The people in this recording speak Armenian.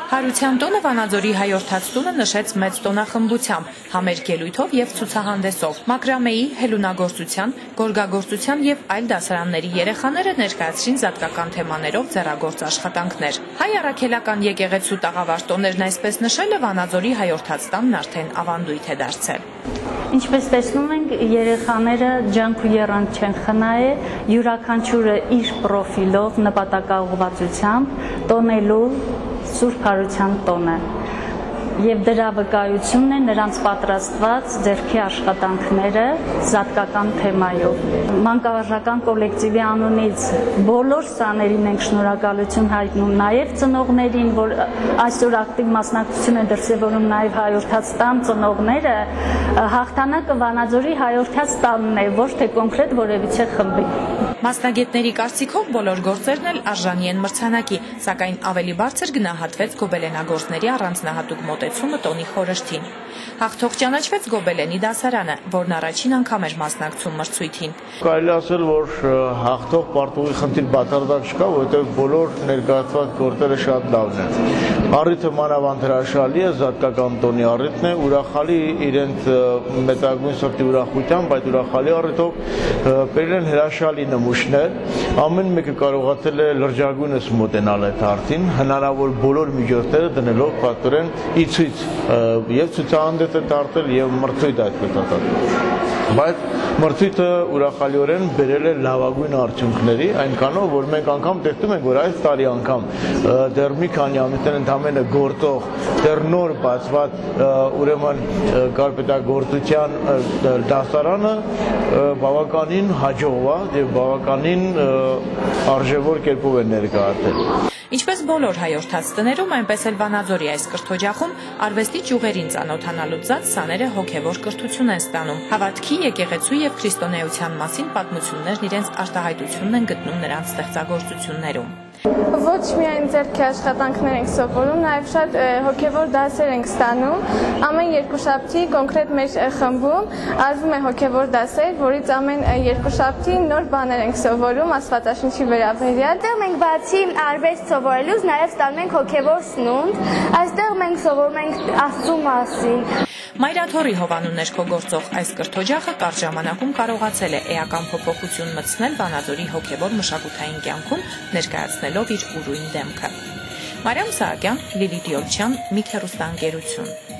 Հարության տոնը Վանաձորի հայորդաց տունը նշեց մեծ տոնախմբությամբ, համերգ ելույթով և ցուցահանդեսով։ Մակրամեի, հելունագործության, գորգագործության և այլ դասարանների երեխաները ներկայացրին զատկական թեմաներով ձեռագործ աշխատանքներ։ Հայ առաքելական եկեղեցու տաղավար տոներն այսպես նշելը Վանաձորի հայորդաց տանն արդեն ավանդույթ է դարձել։ Ինչպես տեսնում ենք, երեխաները ջանք ու եռանդ չեն խնայել, յուրաքանչյուրը իր պրոֆիլով, նպատակաուղղվածությամբ տոնելու Սուրբ Հարության տոնը և դրա վկայությունն է նրանց պատրաստված ձեռքի աշխատանքները զատկական թեմայով։ Մանկավարժական կոլեկտիվի անունից բոլոր սաներին ենք շնորհակալություն հայտնում, նաև ծնողներին, որ այսօր ակտիվ մասնակցություն են դրսևորում նաև հայորդաց տան ծնողները, հաղթանակը Վանաձորի հայորդաց տանն է, ոչ թե կոնկրետ որևիցե խմբի։ Մասնագետների կարծիքով բոլոր գործերն էլ արժանի են մրցանակի, սակայն ավելի բարձր գնահատվեց գոբելենագործների առանձնահատուկ մոտեցումը տոնի խորհրդին։ Հաղթող ճանաչվեց Գոբելենի դասարանը, որն առաջին անգամ էր մասնակցում մրցույթին։ Կարելի ասել, որ հաղթող պարտուղի խնդիր բացարձակ չկա, որովհետև բոլոր ներկայացված գործերը շատ լավն են։ Առիթը մանավանդ հրաշալի է, զատկական տոնի առիթն է, ուրախալի իրենց մեծագույն սրտի ուրախությամբ, այդ ուրախալի առիթով բերել են հրաշալի նմուշներ, ամեն մեկը կարողացել է լրջագույնս մոտենալ այդ հարցին, հնարավոր բոլոր միջոցները դնելով փաստորեն ի ցույց եւ ցուցահանդես է դարձել եւ մրցույթ այսպես ասած։ Բայց մրցույթը ուրախալիորեն բերել է լավագույն արդյունքների, այնքանով, որ մենք անգամ տեսնում ենք, որ այս տարի անգամ դեռ մի քանի ամիսներ ընդամենը գործող, դեռ նոր բացված ուրեմն կարպետագործության դասարանը բավականին հաջողված եւ բավականին արժեվոր կերպով է ներկայացել։ Ինչպես բոլոր հայորդաց տներում, այնպես էլ Վանաձորի այս կրթօջախում արվեստի ճյուղերին ծանոթանալուց զատ սաները հոգևոր կրթություն են ստանում։ Հավատքի, եկեղեցու եւ քրիստոնեության մասին պատմություններն իրենց արտահայտությունն են գտնում նրանց ստեղծագործություններում։ Ոչ միայն ձեռքի աշխատանքներ ենք սովորում, նաև շատ հոգևոր դասեր ենք ստանում։ Ամեն երկուշաբթի կոնկրետ մեր խմբում արվում է հոգևոր դասեր, որից ամեն երկուշաբթի նոր բաներ ենք սովորում Աստվածաշնչի վերաբերյալ։ Այստեղ մենք բացի արվեստ սովորելուց նաև ստանում ենք հոգևոր սնունդ։ Այստեղ մենք սովորում ենք Աստծու մասին։ Մայրաթորի հովանու ներքո գործող այս կրթօջախը կարճ ժամանակում կարողացել է էական փոփոխություն մտցնել Վանաձորի հոգևոր մշակութային կյանքում, ներկայացնելով իր ուրույն դեմքը։ Մարիամ Սահակյան, Լիլիթ Յոլչյան, Միք հեռուստաընկերություն։